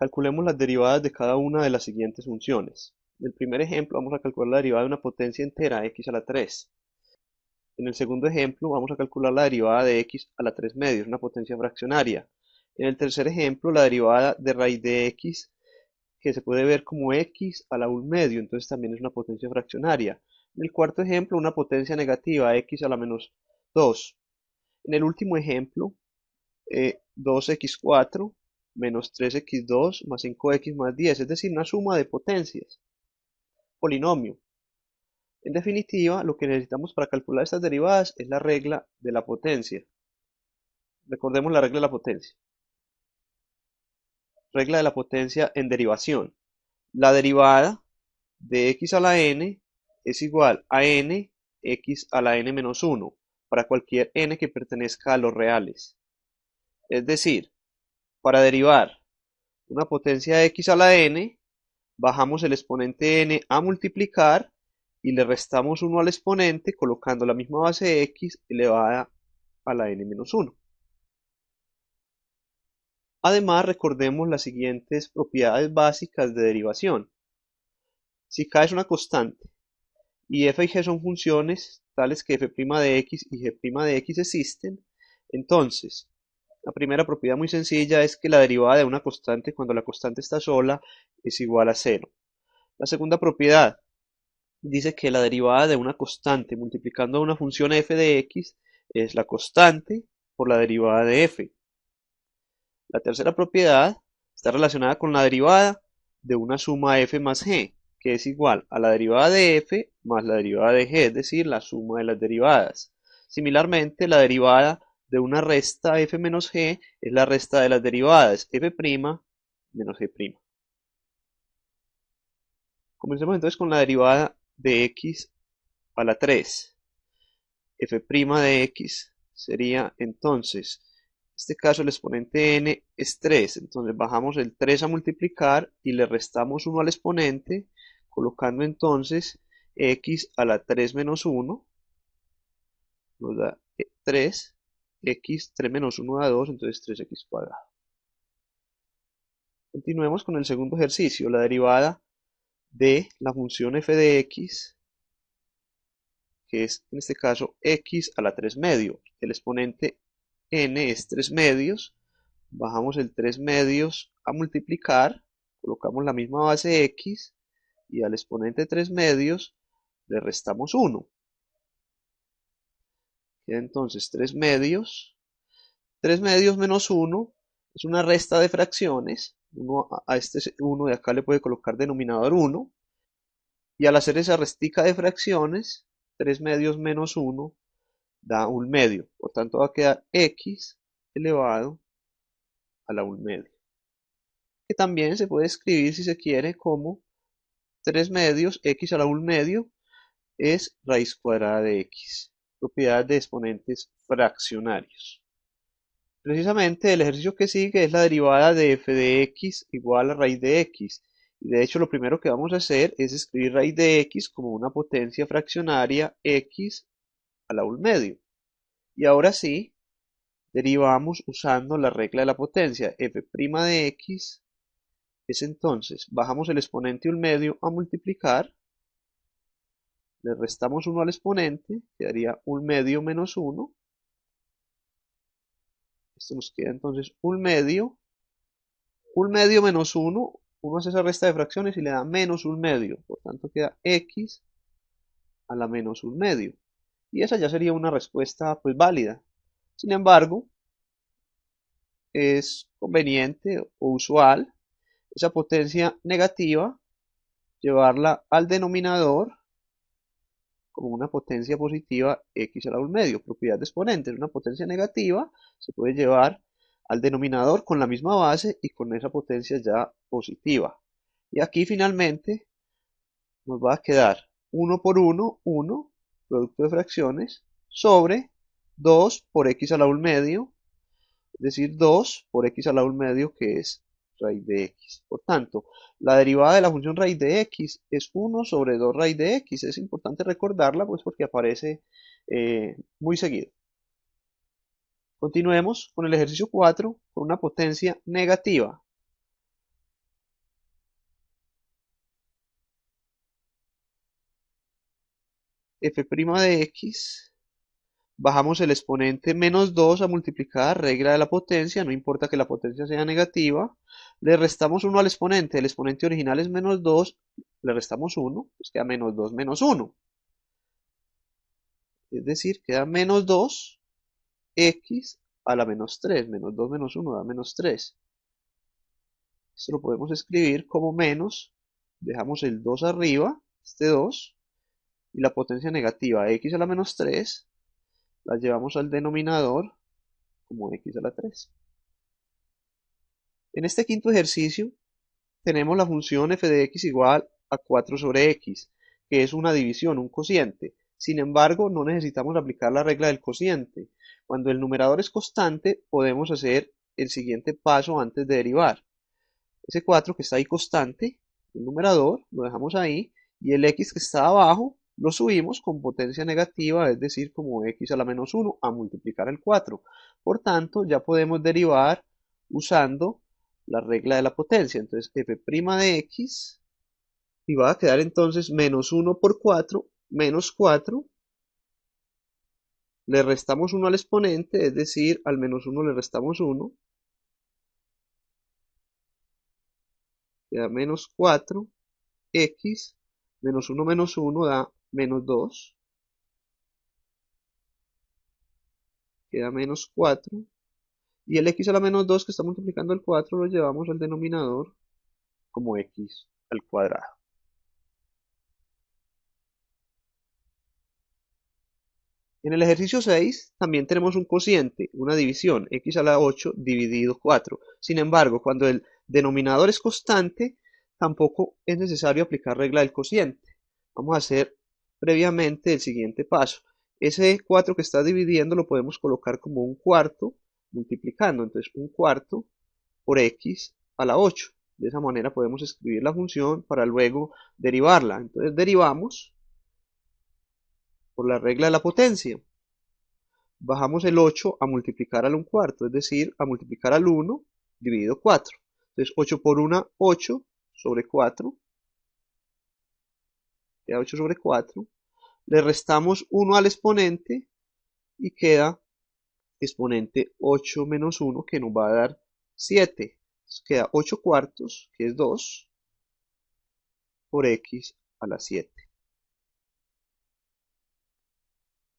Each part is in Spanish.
Calculemos las derivadas de cada una de las siguientes funciones. En el primer ejemplo vamos a calcular la derivada de una potencia entera x a la 3. En el segundo ejemplo vamos a calcular la derivada de x a la 3 medios, una potencia fraccionaria. En el tercer ejemplo la derivada de raíz de x, que se puede ver como x a la 1 medio, entonces también es una potencia fraccionaria. En el cuarto ejemplo una potencia negativa, x a la menos 2. En el último ejemplo, 2x4 menos 3x2 más 5x más 10, es decir, una suma de potencias, polinomio. En definitiva, lo que necesitamos para calcular estas derivadas es la regla de la potencia. Recordemos la regla de la potencia. Regla de la potencia en derivación. La derivada de x a la n es igual a n x a la n menos 1 para cualquier n que pertenezca a los reales. Es decir, para derivar una potencia x a la n, bajamos el exponente n a multiplicar y le restamos 1 al exponente colocando la misma base x elevada a la n menos 1. Además, recordemos las siguientes propiedades básicas de derivación. Si k es una constante y f y g son funciones tales que f' de x y g' de x existen, entonces la primera propiedad muy sencilla es que la derivada de una constante cuando la constante está sola es igual a 0. La segunda propiedad dice que la derivada de una constante multiplicando una función f de x es la constante por la derivada de f. La tercera propiedad está relacionada con la derivada de una suma f más g, que es igual a la derivada de f más la derivada de g, es decir, la suma de las derivadas. Similarmente, la derivada de una resta f menos g es la resta de las derivadas f' menos g'. Comencemos entonces con la derivada de x a la 3. f' de x sería entonces, en este caso el exponente n es 3, entonces bajamos el 3 a multiplicar y le restamos 1 al exponente, colocando entonces x a la 3 menos 1, nos da 3, x, 3 menos 1 da 2, entonces 3x cuadrado. Continuemos con el segundo ejercicio, la derivada de la función f de x, que es en este caso x a la 3 medios. El exponente n es 3 medios, bajamos el 3 medios a multiplicar, colocamos la misma base x y al exponente 3 medios le restamos 1. Queda entonces 3 medios. 3 medios menos 1 es una resta de fracciones. A este 1 de acá le puede colocar denominador 1. Y al hacer esa restica de fracciones, 3 medios menos 1 da 1 medio. Por tanto va a quedar x elevado a la 1 medio. Que también se puede escribir si se quiere como 3 medios x a la 1 medio es raíz cuadrada de x. Propiedad de exponentes fraccionarios. Precisamente el ejercicio que sigue es la derivada de f de x igual a raíz de x. Y de hecho lo primero que vamos a hacer es escribir raíz de x como una potencia fraccionaria x a la 1 medio. Y ahora sí, derivamos usando la regla de la potencia. F' de x es entonces, bajamos el exponente 1 medio a multiplicar, le restamos 1 al exponente, quedaría 1 medio menos 1. Esto nos queda entonces 1 medio menos 1, uno hace esa resta de fracciones y le da menos 1 medio, por tanto queda x a la menos 1 medio. Y esa ya sería una respuesta pues válida. Sin embargo, es conveniente o usual esa potencia negativa llevarla al denominador como una potencia positiva x a la 1 medio. Propiedad de exponentes, una potencia negativa se puede llevar al denominador con la misma base y con esa potencia ya positiva. Y aquí finalmente nos va a quedar 1 por 1, 1, producto de fracciones, sobre 2 por x a la 1 medio, es decir, 2 por x a la 1 medio, que es raíz de x. Por tanto, la derivada de la función raíz de x es 1 sobre 2 raíz de x. Es importante recordarla pues porque aparece muy seguido. Continuemos con el ejercicio 4 con una potencia negativa. f' de x, bajamos el exponente menos 2 a multiplicar regla de la potencia, no importa que la potencia sea negativa, le restamos 1 al exponente, el exponente original es menos 2, le restamos 1, pues queda menos 2 menos 1. Es decir, queda menos 2x a la menos 3, menos 2 menos 1 da menos 3. Esto lo podemos escribir como menos, dejamos el 2 arriba, este 2, y la potencia negativa x a la menos 3, la llevamos al denominador como x a la 3. En este quinto ejercicio tenemos la función f de x igual a 4 sobre x, que es una división, un cociente. Sin embargo, no necesitamos aplicar la regla del cociente. Cuando el numerador es constante, podemos hacer el siguiente paso antes de derivar. Ese 4 que está ahí constante, el numerador, lo dejamos ahí, y el x que está abajo lo subimos con potencia negativa, es decir, como x a la menos 1 a multiplicar el 4. Por tanto, ya podemos derivar usando la regla de la potencia. Entonces, f' de x, y va a quedar entonces menos 1 por 4, menos 4, le restamos 1 al exponente, es decir, al menos 1 le restamos 1, queda menos 4x, menos 1 da menos 2, queda menos 4, y el x a la menos 2 que está multiplicando el 4 lo llevamos al denominador como x al cuadrado. En el ejercicio 6 también tenemos un cociente, una división, x a la 8 dividido 4. Sin embargo, cuando el denominador es constante, tampoco es necesario aplicar regla del cociente. Vamos a hacer previamente el siguiente paso. Ese 4 que está dividiendo lo podemos colocar como un cuarto multiplicando. Entonces, un cuarto por x a la 8. De esa manera podemos escribir la función para luego derivarla. Entonces, derivamos por la regla de la potencia. Bajamos el 8 a multiplicar al 1 cuarto, es decir, a multiplicar al 1 dividido 4. Entonces 8 por 1, 8 sobre 4, queda 8 sobre 4. Le restamos 1 al exponente y queda exponente 8 menos 1 que nos va a dar 7. Entonces queda 8 cuartos, que es 2, por x a la 7.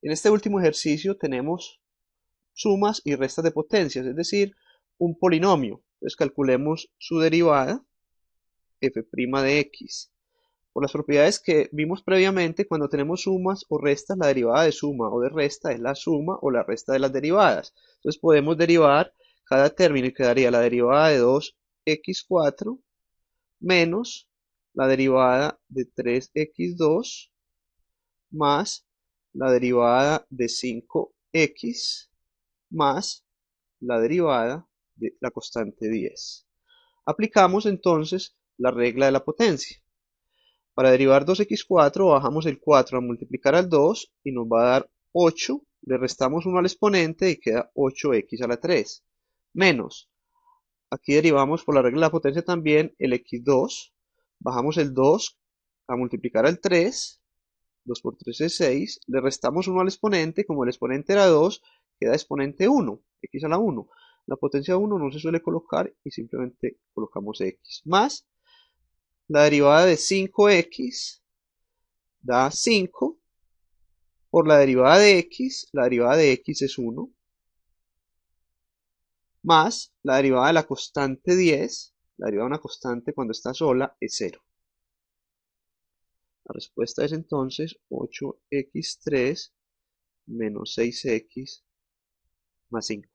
En este último ejercicio tenemos sumas y restas de potencias, es decir, un polinomio. Entonces calculemos su derivada, f' de x. Por las propiedades que vimos previamente, cuando tenemos sumas o restas, la derivada de suma o de resta es la suma o la resta de las derivadas. Entonces podemos derivar cada término y quedaría la derivada de 2x4 menos la derivada de 3x2 más la derivada de 5x más la derivada de la constante 10. Aplicamos entonces la regla de la potencia. Para derivar 2x4 bajamos el 4 a multiplicar al 2 y nos va a dar 8, le restamos 1 al exponente y queda 8x a la 3, menos, aquí derivamos por la regla de la potencia también el x2, bajamos el 2 a multiplicar al 3, 2 por 3 es 6, le restamos 1 al exponente, como el exponente era 2, queda exponente 1, x a la 1. La potencia 1 no se suele colocar y simplemente colocamos x, más la derivada de 5x da 5 por la derivada de x es 1, más la derivada de la constante 10, la derivada de una constante cuando está sola es 0. La respuesta es entonces 8x3 menos 6x más 5.